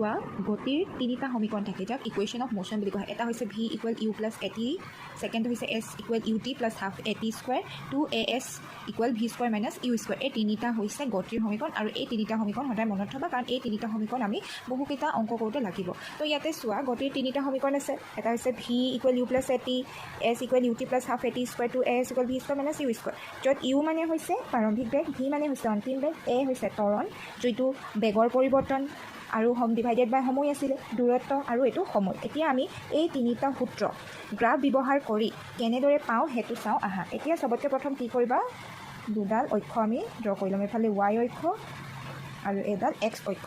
চোৱা গতিৰ তিনিটা সমীকৰণ থাকে যাক ইকুৱেশ্যন অফ মোশ্যন বুলি কোৱা হয়। এটা হৈছে ভি ইকুৱেল ইউ প্লাছ এ টি, ছেকেণ্ড হৈছে s equal U T plus half a t square, 2as equal v square minus u square. এই তিনিটা হৈছে গতিৰ সমীকৰণ আৰু এই তিনিটা সমীকৰণ সদায় মনত থ'বা, কাৰণ এই তিনিটা সমীকৰণ আমি বহুকেইটা অংক কৰোঁতে লাগিব। তো ইয়াতে চোৱা গতিৰ তিনিটা সমীকৰণ আছে। এটা হৈছে v equal U plus A t, S equal U T plus half a t square, 2as equal v square minus u square. য'ত ইউ মানে হৈছে প্ৰাৰম্ভিক বেগ, ভি মানে হৈছে অন্তিম বেগ, এ হৈছে ত্বৰণ যিটো বেগৰ পৰিৱৰ্তন আৰু ডিভাইডেড বাই সময় আছিলে, দূৰত্ব আৰু এইটো সময়। এতিয়া আমি এই তিনিটা সূত্ৰ গ্ৰাফ ব্যৱহাৰ কৰি কেনেদৰে পাওঁ সেইটো চাওঁ আহা। এতিয়া চবতকৈ প্ৰথম কি কৰিবা, দুডাল অক্ষ আমি ড্ৰ কৰি ল'ম। এইফালে ৱাই অক্ষ আৰু এডাল এক্স অক্ষ।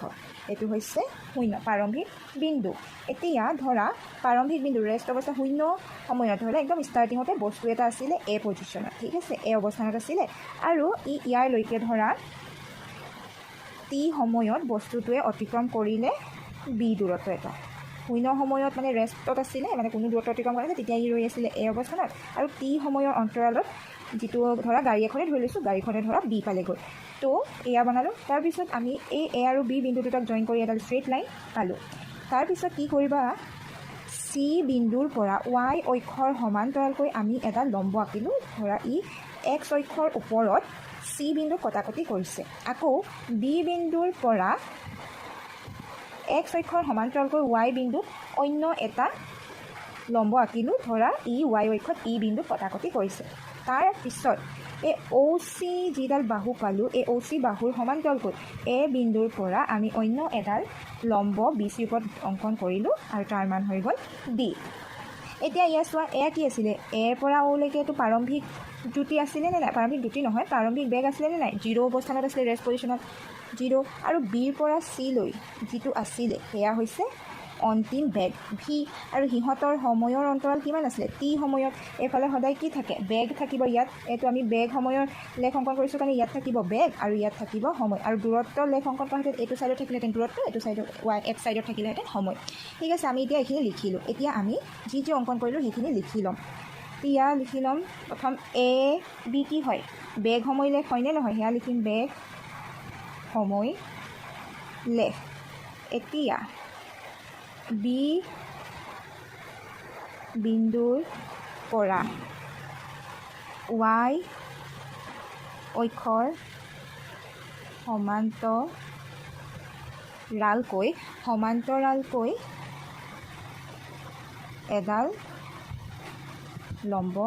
এইটো হৈছে শূন্য প্ৰাৰম্ভিক বিন্দু। এতিয়া ধৰা প্ৰাৰম্ভিক বিন্দু ৰেষ্ট অৱস্থা শূন্য সময়ত হ'লে একদম ষ্টাৰ্টিঙতে বস্তু এটা আছিলে এ পজিশ্যনত, ঠিক আছে, এ অৱস্থানত আছিলে আৰু ইয়াৰলৈকে ধৰা টি সময়ত বস্তুটোৱে অতিক্ৰম কৰিলে বি দূৰত্ব এটা। শূন্য সময়ত মানে ৰেষ্টত আছিলে, মানে কোনো দূৰত্ব অতিক্ৰম কৰা নাছিলে, তেতিয়া ই ৰৈ আছিলে এ অৱস্থানত, আৰু টি সময়ৰ অন্তৰালত যিটো ধৰা গাড়ী এখনে ধৰি লৈছোঁ, গাড়ীখনে ধৰা বি পালেগৈ। তো এয়া বনালোঁ। তাৰপিছত আমি এই এ আৰু বি বিন্দু দুটাক জইন কৰি এডাল ষ্ট্ৰেইট লাইন পালোঁ। তাৰপিছত কি কৰিবা, চি বিন্দুৰ পৰা ৱাই অক্ষৰ সমান্তৰালকৈ আমি এডাল লম্ব আঁকিলোঁ। ধৰা ই এক্স অক্ষৰ ওপৰত চি বিন্দু কটাকটি কৰিছে। আকৌ বি বিন্দুৰ পৰা এক্স অক্ষৰ সমান্তৰালকৈ ৱাই বিন্দুত অন্য এটা লম্ব আঁকিলোঁ। ধৰা ই ৱাই অক্ষত ই বিন্দুত কটাকটি কৰিছে। তাৰপিছত এই অ' চি যিডাল বাহু পালোঁ, এই অ' চি বাহুৰ সমান্তৰালকৈ এ বিন্দুৰ পৰা আমি অন্য এডাল লম্ব বি চিৰ ওপৰত অংকন কৰিলোঁ আৰু তাৰ মান হৈ গ'ল ডি। এতিয়া ইয়াত চোৱা এয়া কি আছিলে, এৰ পৰা অ'লৈকে এইটো প্ৰাৰম্ভিক দ্ৰুতি আছিলে নে নাই, প্ৰাৰম্ভিক দ্ৰুতি নহয়, প্ৰাৰম্ভিক বেগ আছিলে নে নাই, 0 অৱস্থানত আছিলে, ৰেষ্ট পজিশ্যনত 0। আৰু বিৰ পৰা চিলৈ যিটো আছিলে সেয়া হৈছে অন্তিম বেগ ভি, আৰু সিহঁতৰ সময়ৰ অন্তৰাল কিমান আছিলে, টি সময়ত। এইফালে সদায় কি থাকে, বেগ থাকিব। ইয়াত এইটো আমি বেগ সময়ৰ লেখ অংকন কৰিছোঁ কাৰণে ইয়াত থাকিব বেগ আৰু ইয়াত থাকিব সময়, আৰু দূৰত্ব লেখ অংকন কৰাহেঁতেন এইটো ছাইডত থাকিলেহেঁতেন দূৰত্ব, এইটো ছাইডত ৱাই এক্স ছাইডত থাকিলেহেঁতেন সময়। ঠিক আছে, আমি এতিয়া এইখিনি লিখিলোঁ। এতিয়া আমি যি যি অংকন কৰিলোঁ সেইখিনি লিখি ল'ম। এতিয়া লিখি ল'ম প্ৰথম এ বি কি হয়, বেগ সময় লেখ হয়নে নহয়, সেয়া লিখিম বেগ সময় লেখ। এতিয়া বি বিন্দুৰ পৰা ৱাই অক্ষৰ সমান্তৰালকৈ এডাল লম্ব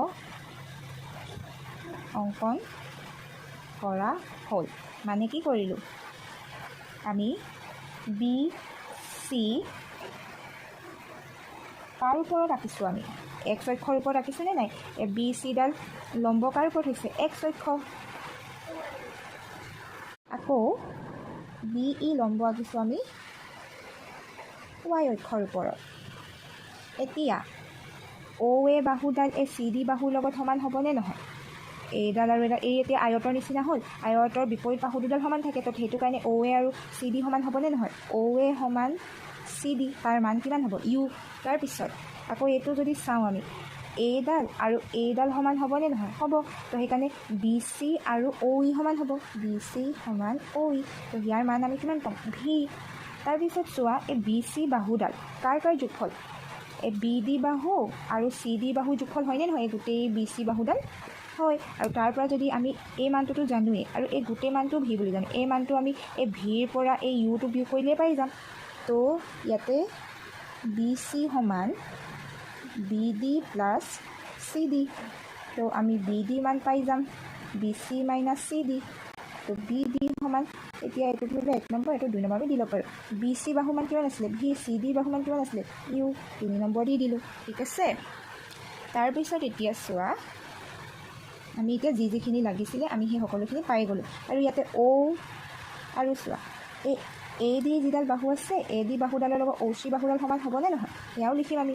অংকন কৰা হ'ল। মানে কি কৰিলোঁ, আমি বি চি কাৰ ওপৰত আঁকিছোঁ, আমি এক্স অক্ষৰ ওপৰত আঁকিছোঁ নে নাই, বি চিডাল লম্ব কাৰ ওপৰত হৈছে, এক্স অক্ষ। আকৌ বি ই লম্ব আঁকিছোঁ আমি ৱাই অক্ষৰ ওপৰত। এতিয়া অ' এ বাহুডাল এই চি ডি বাহুৰ লগত সমান হ'বনে নহয়, এইডাল আৰু এডাল এই এতিয়া আয়তৰ নিচিনা হ'ল, আয়তৰ বিপৰীত বাহু দুডাল সমান থাকে, তো সেইটো কাৰণে অ' এ আৰু চি ডি সমান হ'বনে নহয়, অ' এ সমান চি ডি, তাৰ মান কিমান হ'ব ইউ। তাৰপিছত আকৌ এইটো যদি চাওঁ আমি, এইডাল আৰু এইডাল সমান হ'বনে নহয়, হ'ব। তো সেইকাৰণে বি চি আৰু অ' ই সমান হ'ব, বি চি সমান অ' ই। তো ইয়াৰ মান আমি কিমান পাম, ভি। তাৰপিছত চোৱা এই বি চি বাহুডাল কাৰ যোগফল, এই বি ডি বাহু আৰু চি ডি বাহু যোগফল হয়নে নহয়, এই গোটেই বি চি বাহুডাল হয়। আৰু তাৰ পৰা যদি আমি এই মানটোতো জানোৱেই আৰু এই গোটেই মানটো ভি বুলি জানো, এই মানটো আমি এই ভিৰ পৰা এই ইউটো বিয়োগ কৰিলে পাই যাম। তো ইয়াতে বি চি সমান B D plus C D. তো আমি বি ডি মান পাই যাম B C minus C D. তো বি ডি সমান, এতিয়া এইটো ধৰিলে 1 নম্বৰ, এইটো 2 নম্বৰ আমি দি ল'ব পাৰোঁ। বি চি বাহু মান কিমান আছিলে ভি, চি ডি বাহু মান কিমান আছিলে ইউ, 3 নম্বৰ দি দিলোঁ। ঠিক আছে, তাৰপিছত এতিয়া চোৱা আমি এতিয়া যিখিনি লাগিছিলে আমি সেই সকলোখিনি পাই গ'লোঁ। আৰু ইয়াতে অ' আৰু চোৱা এই এ ডি যিডাল বাহু আছে, এ ডি বাহুডালৰ লগত অ' চি বাহুডাল সমান হ'বনে নহয়, সেয়াও লিখিম আমি।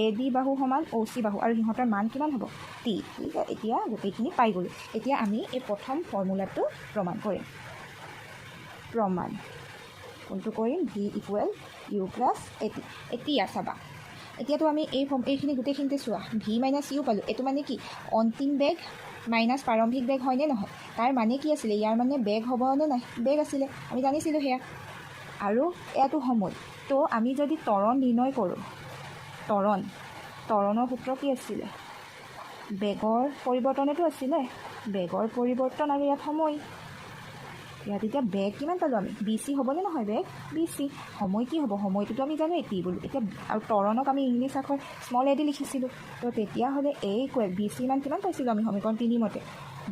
এ ডি বাহু সমান অ' চি বাহু, আৰু সিহঁতৰ মান কিমান হ'ব টি। ঠিক আছে, এতিয়া গোটেইখিনি পাই গ'লোঁ। এতিয়া আমি এই প্ৰথম ফৰ্মুলাটো প্ৰমাণ কৰিম। প্ৰমাণ কোনটো কৰিম, ভি ইকুৱেল ইউ প্লাছ এ টি। এতিয়া চাবা, এতিয়াতো আমি এইখিনি গোটেইখিনিতে চোৱা ভি মাইনাছ ইউ পালোঁ। এইটো মানে কি, অন্তিম বেগ মাইনাছ প্ৰাৰম্ভিক বেগ হয়নে নহয়, তাৰ মানে কি আছিলে, ইয়াৰ মানে বেগ হ'বনে নাই, বেগ আছিলে, আমি জানিছিলোঁ সেয়া। আৰু এয়াটো সময়। তো আমি যদি ত্বৰণ নিৰ্ণয় কৰোঁ, ত্বৰণৰ সূত্ৰ কি আছিলে? বেগৰ পৰিৱৰ্তনেতো আছিলে, বেগৰ পৰিৱৰ্তন আৰু ইয়াত সময়। ইয়াত এতিয়া বেগ কিমান পালোঁ আমি? বি চি হ'বনে নহয় বেগ? B C. সময় কি হ'ব? সময়টোতো আমি জানো এটি বুলি। এতিয়া আৰু ত্বৰণক আমি ইংলিছ আখৰ স্মল এ দি লিখিছিলোঁ। তো তেতিয়াহ'লে এ ইকুৱেল বি চি মান কিমান পাইছিলোঁ আমি সমীকৰণ 3 মতে?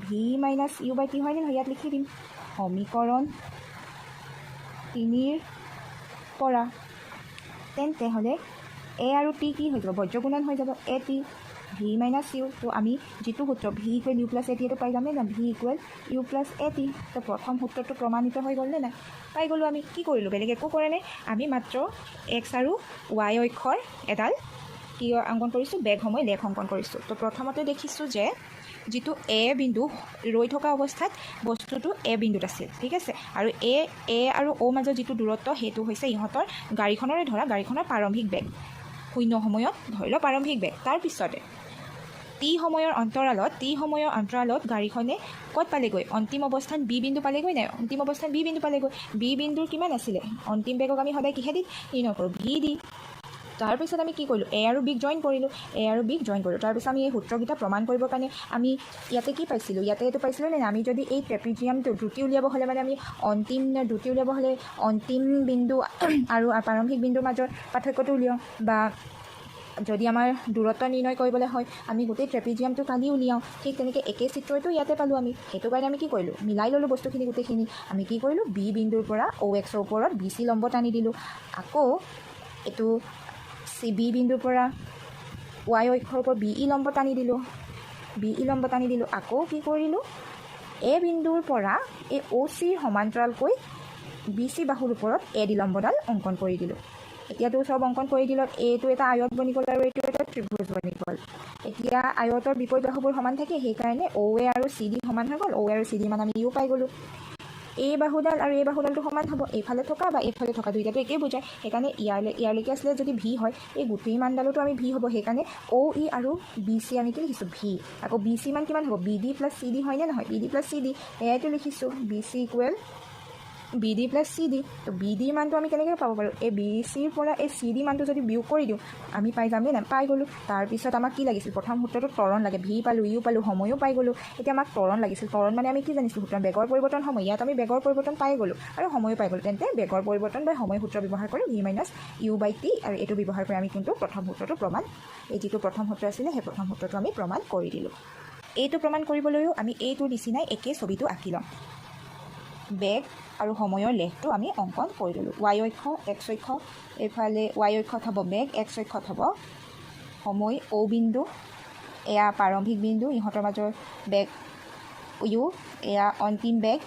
V minus U by T হয়নে নহয়? ইয়াত লিখি দিম সমীকৰণ 3 পৰা। তেন্তে হ'লে এ আৰু টি কি হৈ যাব? বজ্ৰগুণন হৈ যাব। এ টি ভি মাইনাছ ইউ। তো আমি যিটো সূত্ৰ ভি ইকুৱেল ইউ প্লাছ এ টি এইটো পাই যামনে না? ভি ইকুৱেল ইউ প্লাছ এ টি। তো প্ৰথম সূত্ৰটো প্ৰমাণিত হৈ গ'লনে নাই? পাই গ'লোঁ। আমি কি কৰিলোঁ? বেলেগ একো কৰা নাই। আমি মাত্ৰ এক্স আৰু ৱাই অক্ষৰ এডাল কি অংকন কৰিছোঁ? বেগ সময় লেখ অংকন কৰিছোঁ। তো প্ৰথমতে দেখিছোঁ যে যিটো এ বিন্দু ৰৈ থকা অৱস্থাত বস্তুটো এ বিন্দুত আছিল, ঠিক আছে। আৰু এ আৰু অ' মাজৰ যিটো দূৰত্ব সেইটো হৈছে ইহঁতৰ গাড়ীখনৰে ধৰা গাড়ীখনৰ প্ৰাৰম্ভিক বেগ, 0 সময়ত ধৰি লওক প্ৰাৰম্ভিক বেগ। তাৰপিছতে টি সময়ৰ অন্তৰালত গাড়ীখনে ক'ত পালেগৈ? অন্তিম অৱস্থান বি বিন্দু পালেগৈ নাই? অন্তিম অৱস্থান বি বিন্দু পালেগৈ। বি বিন্দুৰ কিমান আছিলে? অন্তিম বেগক আমি সদায় কিহেদি নিৰ্ণয় কৰোঁ? ভি দি। তাৰপিছত আমি কি কৰিলোঁ? এ আৰু বিক জইন কৰিলোঁ। তাৰপিছত আমি এই সূত্ৰকেইটা প্ৰমাণ কৰিবৰ কাৰণে আমি ইয়াতে কি পাইছিলোঁ? ইয়াতে এইটো পাইছিলোঁ নে? আমি যদি এই ট্ৰেপিজিয়ামটো দ্ৰুতি উলিয়াব হ'লে মানে আমি দ্ৰুতি উলিয়াব হ'লে অন্তিম বিন্দু আৰু প্ৰাৰম্ভিক বিন্দুৰ মাজৰ পাৰ্থক্যটো উলিয়াওঁ, বা যদি আমাৰ দূৰত্ব নিৰ্ণয় কৰিবলৈ হয় আমি গোটেই ট্ৰেপিজিয়ামটো কালি উলিয়াওঁ। ঠিক তেনেকৈ একে চিত্ৰটো ইয়াতে পালোঁ আমি। সেইটো কাৰণে আমি কি কৰিলোঁ? মিলাই ল'লোঁ বস্তুখিনি গোটেইখিনি। আমি কি কৰিলোঁ? বি বিন্দুৰ পৰা অ' এক্সৰ ওপৰত বি চি লম্ব টানি দিলোঁ। আকৌ এইটো বি বিন্দুৰ পৰা ৱাই অক্ষৰ ওপৰত বি ই লম্ব টানি দিলোঁ। আকৌ কি কৰিলোঁ? এ বিন্দুৰ পৰা এই অ' চিৰ সমান্তৰালকৈ বি চি বাহুৰ ওপৰত এ ডি লম্বডাল অংকন কৰি দিলোঁ। এতিয়াতো চব অংকন কৰি দিলত এইটো এটা আয়ত বনি গ'ল আৰু এইটো এটা ত্ৰিভুজ বনি গ'ল। এতিয়া আয়তৰ বিপৰীত বাহুবোৰ সমান থাকে, সেইকাৰণে অ' এ আৰু চি ডি সমান হৈ গ'ল। অ' এ আৰু চি ডি মান আমি ইও পাই গ'লোঁ। এই বাহুডাল আৰু এই বাহুডালটো সমান হ'ব। এইফালে থকা বা এইফালে থকা দুইটাটো একেই বুজায়। সেইকাৰণে ইয়ালৈকে আছিলে যদি ভি হয়, এই গোটেই মানডালতো আমি ভি হ'ব। সেইকাৰণে অ' ই আৰু বি চি আমি কি লিখিছোঁ? ভি। আকৌ বি চি মান কিমান হ'ব? B D plus C D হয়নে নহয়? B D plus C D এয়াইতো লিখিছোঁ। B C equal B D plus C D. তো বি ডিৰ মানটো আমি কেনেকৈ পাব পাৰোঁ? এই বি চিৰ পৰা এই চি ডি মানটো যদি বিয়োগ কৰি দিওঁ আমি পাই যামনে নাই? পাই গ'লোঁ। তাৰপিছত আমাক কি লাগিছিল? প্ৰথম সূত্ৰটো ত্বৰণ লাগে। ভি পালোঁ, ইউ পালোঁ, সময়ো পাই গ'লোঁ। এতিয়া আমাক ত্বৰণ লাগিছিল। ত্বৰণ মানে আমি কি জানিছোঁ? সূত্ৰ বেগৰ পৰিৱৰ্তন সময়। ইয়াত আমি বেগৰ পৰিৱৰ্তন পাই গ'লোঁ আৰু সময়ো পাই গ'লোঁ। তেন্তে বেগৰ পৰিৱৰ্তন বা সময় সূত্ৰ ব্যৱহাৰ কৰি V minus U by T, আৰু এইটো ব্যৱহাৰ কৰি আমি কিন্তু প্ৰথম সূত্ৰটো প্ৰমাণ, এই যিটো প্ৰথম সূত্ৰ আছিলে সেই প্ৰথম সূত্ৰটো আমি প্ৰমাণ কৰি দিলোঁ। এইটো প্ৰমাণ কৰিবলৈও আমি এইটোৰ নিচিনাই একে ছবিটো আঁকি ল'ম। বেগ আৰু সময়ৰ লেখটো আমি অংকন কৰি ল'লোঁ। ৱাই অক্ষ, এক্স অক্ষ, এইফালে ৱাই অক্ষত হ'ব বেগ, এক্স অক্ষত হ'ব সময়। অ' বিন্দু এয়া প্ৰাৰম্ভিক বিন্দু, ইহঁতৰ মাজৰ বেগ ইউ, এয়া অন্তিম বেগ,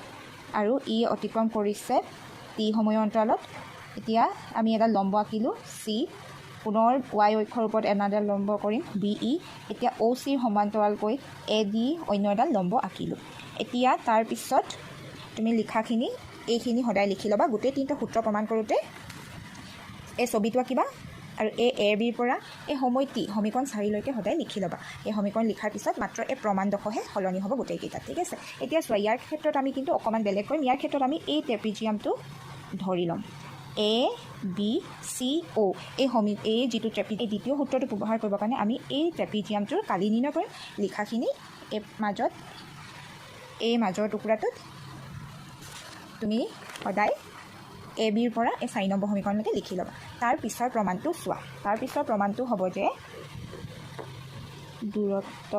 আৰু ই অতিক্ৰম কৰিছে টি সময়ৰ অন্তৰালত। এতিয়া আমি এডাল লম্ব আঁকিলোঁ চি, পুনৰ ৱাই অক্ষৰ ওপৰত এডাল লম্ব কৰিম বি ই। এতিয়া অ' চিৰ সমান্তৰালকৈ এ ডি অন্য এডাল লম্ব আঁকিলোঁ। এতিয়া তাৰপিছত তুমি লিখাখিনি এইখিনি সদায় লিখি ল'বা। গোটেই 3টা সূত্ৰ প্ৰমাণ কৰোঁতে এই ছবিটো আঁকিবা আৰু এ বিৰ পৰা এই সময় টি সমীকৰণ 4লৈকে সদায় লিখি ল'বা। এই সমীকৰণ লিখাৰ পিছত মাত্ৰ এই প্ৰমাণডোখৰহে সলনি হ'ব গোটেইকেইটাত, ঠিক আছে। এতিয়া চোৱা, ইয়াৰ ক্ষেত্ৰত আমি কিন্তু অকণমান বেলেগ কৰিম। ইয়াৰ ক্ষেত্ৰত আমি এই ট্ৰেপিজিয়ামটো ধৰি ল'ম এ বি চি অ'। এই যিটো এই দ্বিতীয় সূত্ৰটো ব্যৱহাৰ কৰিবৰ কাৰণে আমি এই ট্ৰেপিজিয়ামটোৰ কালি নিৰ্ণয় কৰিম। লিখাখিনি এই মাজৰ টুকুৰাটোত তুমি সদায় এ বিৰ পৰা এই 4 নম্বৰ সমীকৰণলৈকে লিখি ল'বা। তাৰ পিছৰ প্ৰমাণটো চোৱা। তাৰ পিছৰ প্ৰমাণটো হ'ব যে দূৰত্ব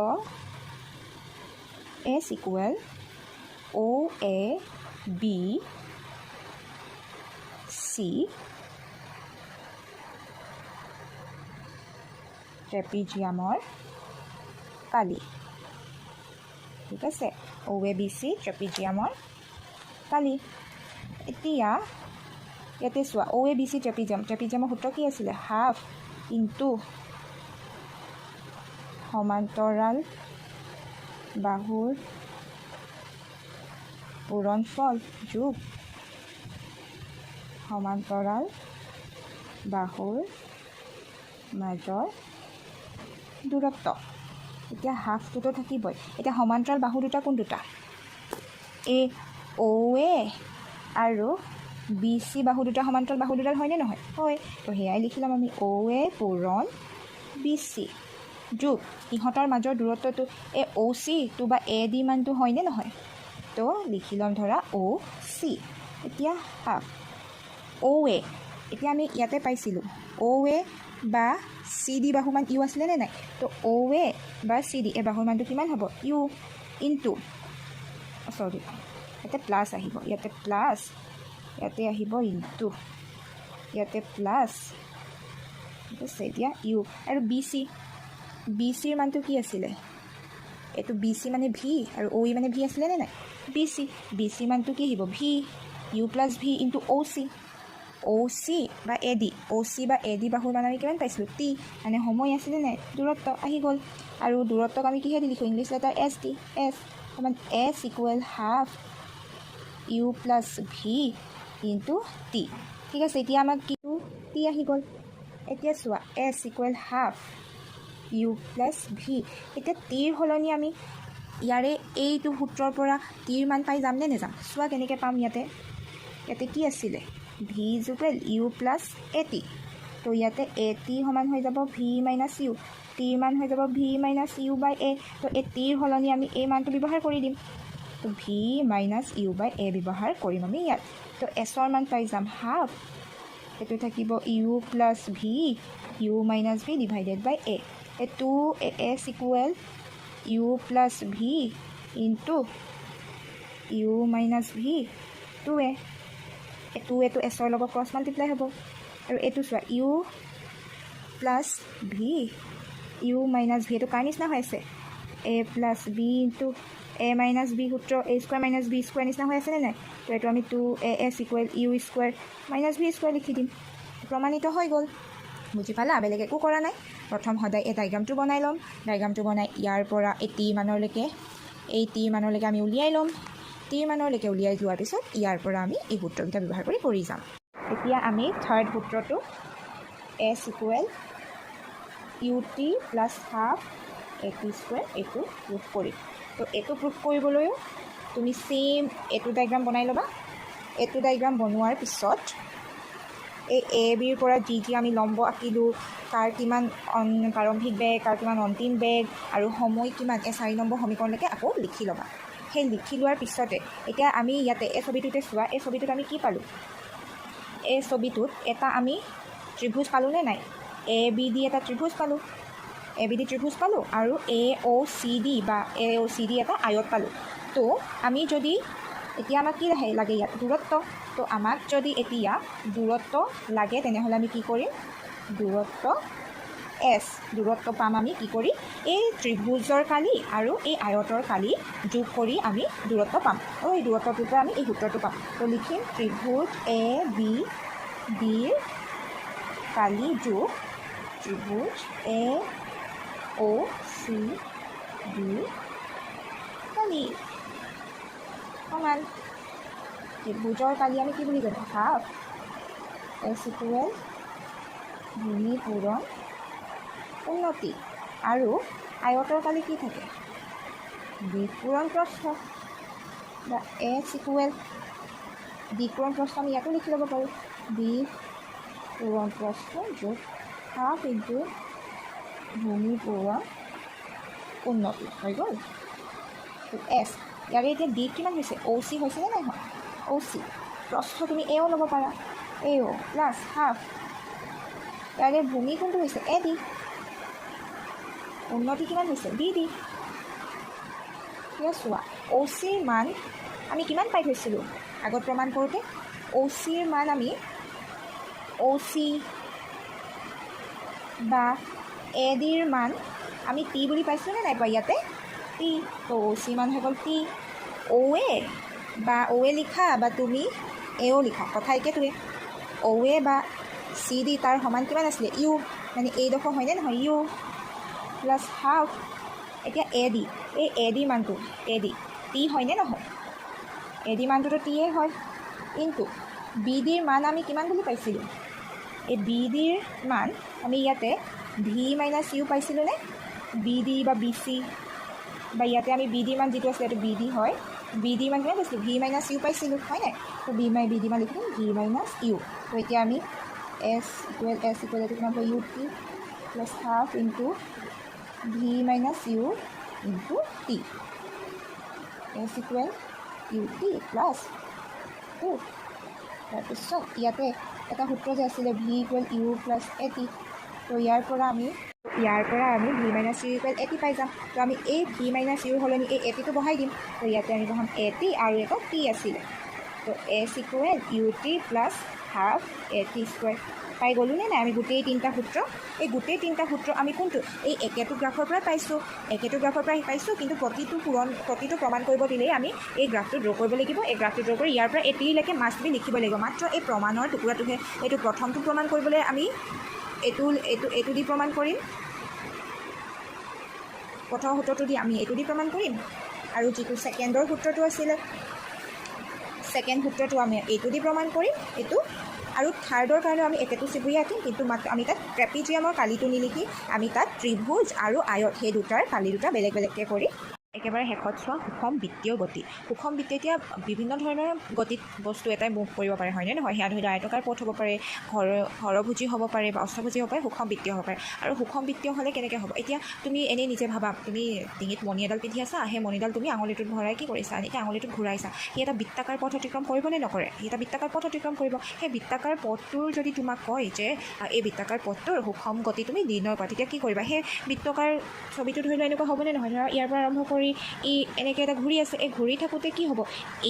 S equal O' A B C ট্ৰেপিজিয়ামৰ কালি, ঠিক আছে। অ' এ বি চি ট্ৰেপিজিয়ামৰ কালি। এতিয়া ইয়াতে চোৱা, অ' এ বি চি ট্ৰেপিজিয়ামৰ সূত্ৰ কি আছিলে? হাফ ইনটু সমান্তৰাল বাহুৰ পূৰণফল যোগ সমান্তৰাল বাহুৰ মাজৰ দূৰত্ব। এতিয়া হাফটোতো থাকিবই। এতিয়া সমান্তৰাল বাহু দুটা কোন দুটা? এই অ' এ আৰু বি চি বাহু দুটা সমান্তৰাল বাহু দুডাল হয়নে নহয়? হয়। তো সেয়াই লিখি ল'ম আমি অ' এ পূৰণ বি চি যোগ ইহঁতৰ মাজৰ দূৰত্বটো এই অ' চিটো বা এ ডি মানটো হয়নে নহয়? তো লিখি ল'ম ধৰা অ' চি। এতিয়া হাফ অ' এ, এতিয়া আমি ইয়াতে পাইছিলোঁ অ' এ বা চি ডি বাহুৰ মান ইউ আছিলেনে নাই? তো অ' এ বা চি ডি এই বাহুৰ মানটো কিমান হ'ব? ইউ ইনটু চৰি ইয়াতে প্লাছ আহিব, ইয়াতে প্লাছ, ইয়াতে আহিব ইনটু, ইয়াতে প্লাছ, ঠিক আছে। এতিয়া ইউ আৰু বি চি, বি চিৰ মানটো কি আছিলে? এইটো বি চি মানে ভি আৰু অ' ই মানে ভি আছিলেনে নাই? বি চি, বি চি মানটো কি আহিব? V u plus v into O' C, O' C বা এ ডি, অ' চি বা এ ডি বাহুৰ মান আমি কিমান পাইছিলোঁ? টি, মানে সময় আছিলে নাই? দূৰত্ব আহি গ'ল। আৰু দূৰত্বক আমি কিহেদি লিখোঁ? English letter s t, s সমান s equal half U plus v into t. ঠিক আছে, এতিয়া আমাক কিটো টি আহি গ'ল। এতিয়া চোৱা S equal half U plus V, এতিয়া টিৰ সলনি আমি ইয়াৰে এইটো সূত্ৰৰ পৰা টিৰ মান পাই যামনে নেযাম? চোৱা কেনেকৈ পাম। ইয়াতে কি আছিলে? ভি ইকুৱেল ইউ প্লাছ এ টি। তো ইয়াতে এ টি সমান হৈ যাব ভি মাইনাছ ইউ, টিৰ মান হৈ যাব ভি মাইনাছ ইউ বাই এ। তো এই টিৰ সলনি আমি এই মানটো ব্যৱহাৰ কৰি দিম। তো ভি মাইনাছ ইউ বাই এ ব্যৱহাৰ কৰিম আমি ইয়াত। তো এছৰ মান পাই যাম হাফ, এইটো থাকিব u plus v u minus v divided by a. এই two s equal U plus v into u minus v two a. এইটো এছৰ লগত ক্ৰছ মাল্টিপ্লাই হ'ব। আৰু এইটো চোৱা u plus v u minus v, এইটো কাৰ নিচিনা হৈ আছে? A plus b into a minus b সূত্ৰ a square minus b square নিচিনা হৈ আছেনে নাই? তো এইটো আমি two a s equal U square minus V square লিখি দিম। প্ৰমাণিত হৈ গ'ল। বুজি পালা? বেলেগ একো কৰা নাই। প্ৰথম সদায় এই ডায়েগ্ৰামটো বনাই ল'ম। ডায়েগ্ৰামটো বনাই ইয়াৰ পৰা এই টি মানলৈকে, এই টি মানলৈকে আমি উলিয়াই ল'ম। টি মানলৈকে উলিয়াই যোৱাৰ পিছত ইয়াৰ পৰা আমি এই সূত্ৰকেইটা ব্যৱহাৰ কৰি যাম। এতিয়া আমি থাৰ্ড সূত্ৰটো s equal U T plus half a t square, এইটো প্ৰুফ কৰিম। তো এইটো প্ৰুফ কৰিবলৈও তুমি ছেইম এইটো ডায়েগ্ৰাম বনাই ল'বা। এইটো ডায়েগ্ৰাম বনোৱাৰ পিছত এই এ বিৰ পৰা যি আমি লম্ব আঁকিলোঁ, কাৰ কিমান প্ৰাৰম্ভিক বেগ, কাৰ কিমান অন্তিম বেগ আৰু সময় কিমান, এই 4 নম্বৰ সমীকৰণলৈকে আকৌ লিখি ল'বা। সেই লিখি লোৱাৰ পিছতে এতিয়া আমি ইয়াতে এই ছবিটোতে চোৱা, এই ছবিটোত আমি কি পালোঁ? এই ছবিটোত এটা আমি ত্ৰিভুজ পালোঁনে নাই? এ বি ডি এটা ত্ৰিভুজ পালোঁ, এ বি ডি ত্ৰিভুজ পালোঁ আৰু এ অ' চি ডি বা এ অ' চি ডি এটা আয়ত পালোঁ। তো আমি যদি এতিয়া আমাক কি লাগে? ইয়াত দূৰত্ব। তো আমাক যদি এতিয়া দূৰত্ব লাগে তেনেহ'লে আমি কি কৰিম? দূৰত্ব এছ, দূৰত্ব পাম আমি কি কৰি? এই ত্ৰিভুজৰ কালি আৰু এই আয়তৰ কালি যোগ কৰি আমি দূৰত্ব পাম। আৰু এই দূৰত্বটোৰ পৰা আমি এই সূত্ৰটো পাম। তো লিখিম ত্ৰিভুজ এ বি ডিৰ কালি যোগ ত্ৰিভুজ এ অ' চি ডিৰ কালি সমান ত্ৰিভুজৰ কালি আমি কি বুলি ক'ম? হাফ এছ ইকুৱেল ভূমি পূৰণ উন্নতি আৰু আয়তৰ কালি কি থাকে? দিক পূৰণ প্ৰস্থ বা এছ ইকুৱেল দিক পূৰণ প্ৰস্থ আমি ইয়াতো লিখি ল'ব পাৰোঁ। দিক পূৰণ প্ৰস্থ যোগ হাফ ইনটু ভূমি পূৰণ উন্নতি হৈ গ'ল। এছ ইয়াৰে এতিয়া দিক কিমান হৈছে? অ' চি হৈছেনে নাই হোৱা? অ' চি। প্ৰস্থ তুমি এও ল'ব পাৰা, এ অ' প্লাছ হাফ, ইয়াৰে ভূমি কোনটো হৈছে? A D. উন্নতি কিমান হৈছে? B D. এতিয়া চোৱা অ' চিৰ মান আমি কিমান পাই থৈছিলোঁ আগত প্ৰমাণ কৰোঁতে? অ' চিৰ মান আমি অ' চি বা এ ডিৰ মান আমি টি বুলি পাইছোঁনে নাই পোৱা? ইয়াতে টি। তো অ' চি মান হৈ গ'ল টি। অ' এ বা অ' এ লিখা বা তুমি এও লিখা, কথা একেটোৱে। অ' এ বা চি ডি তাৰ সমান কিমান আছিলে? ইউ, মানে এইডোখৰ হয়নে নহয়? U plus half. এতিয়া এ ডি, এই এ ডি মানটো এ ডি টি হয়নে নহয়? এ ডি মানটোতো টিয়ে হয়। কিন্তু বি ডিৰ মান আমি কিমান বুলি পাইছিলোঁ? এই বি ডিৰ মান আমি ইয়াতে ভি মাইনাছ ইউ পাইছিলোঁনে? বি ডি বা বি চি বা ইয়াতে আমি বি ডিৰ মান যিটো আছিলে এইটো বি ডি হয়, বি ডি মান কিমান পাইছিলোঁ ভি মাইনাছ ইউ পাইছিলোঁ হয় নাই তো বি ডি মান লিখিম ভি মাইনাছ ইউ তো এতিয়া আমি এছ ইকুৱেল এইটো কিমান হ'ব U T plus half into V minus U into T S equal U T plus two তাৰপিছত ইয়াতে এটা সূত্ৰ যে আছিলে ভি ইকুৱেল ইউ প্লাছ এ টি তো ইয়াৰ পৰা আমি V minus U equal A T পাই যাম তো আমি এই ভি মাইনাছ ইউ সলনি এই এ টিটো বহাই দিম তো ইয়াতে আমি বহাম এ টি আৰু এটা টি আছিলে তো s equal U T plus half a t square পাই গ'লোঁ নে নাই আমি গোটেই তিনিটা সূত্ৰ এই গোটেই তিনিটা সূত্ৰ আমি কোনটো এই একেটো গ্ৰাফৰ পৰা পাইছোঁ কিন্তু প্ৰতিটো প্ৰমাণ কৰিব দিলেই আমি এই গ্ৰাফটো ড্ৰ কৰিব লাগিব এই গ্ৰাফটো ড্ৰ কৰি ইয়াৰ পৰা এ টিলৈকে মাষ্ট বি লিখিব লাগিব মাত্ৰ এই প্ৰমাণৰ টুকুৰাটোহে এইটো প্ৰথমটো প্ৰমাণ কৰিবলৈ আমি এইটো দি প্ৰমাণ কৰিম প্ৰথম সূত্ৰটো দি আমি এইটো দি প্ৰমাণ কৰিম আৰু যিটো ছেকেণ্ডৰ সূত্ৰটো আছিলে ছেকেণ্ড সূত্ৰটো আমি এইটো দি প্ৰমাণ কৰিম এইটো আৰু থাৰ্ডৰ কাৰণে আমি একেটো ত্ৰিভুজ আঁকিম কিন্তু মাত্ৰ আমি তাত ট্ৰেপিজিয়ামৰ কালিটো নিলিখি আমি তাত ত্ৰিভুজ আৰু আয়ত সেই দুটাৰ কালি দুটা বেলেগ বেলেগকৈ কৰি একেবাৰে শেষত চোৱা সুষম বৃত্তীয় গতি সুষম বৃত্তি এতিয়া বিভিন্ন ধৰণৰ গতিত বস্তু এটাই মুভ কৰিব পাৰে হয়নে নহয় সেয়া ধৰি লওক আয়তকাৰ পথ হ'ব পাৰে হৰভুজি হ'ব পাৰে বা অষ্টভুজি হ'ব পাৰে সুষম বৃত্তীয় হ'ব পাৰে আৰু সুষম বৃত্তীয় হ'লে কেনেকৈ হ'ব এতিয়া তুমি এনেই নিজে ভাবা তুমি ডিঙিত মণি এডাল পিন্ধি আছা সেই মণিডাল তুমি আঙুলিটোত ভৰাই কি কৰিছা এতিয়া আঙুলিটোত ঘূৰাইছা সি এটা বৃত্তাকাৰ পথ অতিক্ৰম কৰিবনে নকৰে সি এটা বৃত্তাকাৰ পথ অতিক্ৰম কৰিব সেই বৃত্তাকাৰ পথটোৰ যদি তোমাক কয় যে এই বৃত্তাকাৰ পথটোৰ সুষম গতি তুমি নিৰ্ণয় কৰা তেতিয়া কি কৰিবা সেই বৃত্তাকাৰ ছবিটো ধৰি লোৱা এনেকুৱা হ'বনে নহয় ধৰা ইয়াৰ পৰা আৰম্ভ কৰি ই এনেকৈ এটা ঘূৰি আছে এই ঘূৰি থাকোঁতে কি হ'ব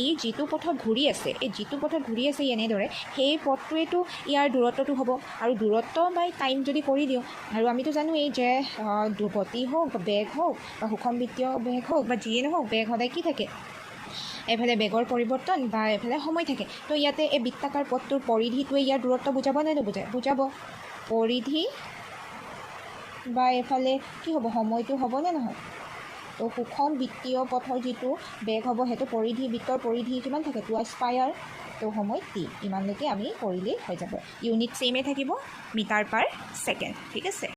এই যিটো পথত ঘূৰি আছে ই এনেদৰে সেই পথটোৱেতো ইয়াৰ দূৰত্বটো হ'ব আৰু দূৰত্ব বাই টাইম যদি কৰি দিওঁ আৰু আমিতো জানোৱেই যে গতি হওক বেগ হওক বা সুষম বৃত্তীয় বেগ হওক বা যিয়ে নহওক বেগ সদায় কি থাকে এফালে বেগৰ পৰিৱৰ্তন বা এফালে সময় থাকে তো ইয়াতে এই বৃত্তাকাৰ পথটোৰ পৰিধিটোৱে ইয়াৰ দূৰত্ব বুজাব নে বুজাব পৰিধি বা এফালে কি হ'ব সময়টো হ'বনে নহয় তো সুষম বৃত্তীয় পথৰ যিটো বেগ হ'ব সেইটো বৃত্তৰ পৰিধি কিমান থাকে 2 পাই তো সময় টি ইমানলৈকে আমি কৰিলেই হৈ যাব ইউনিট ছেইমে থাকিব মিটাৰ পাৰ ছেকেণ্ড ঠিক আছে।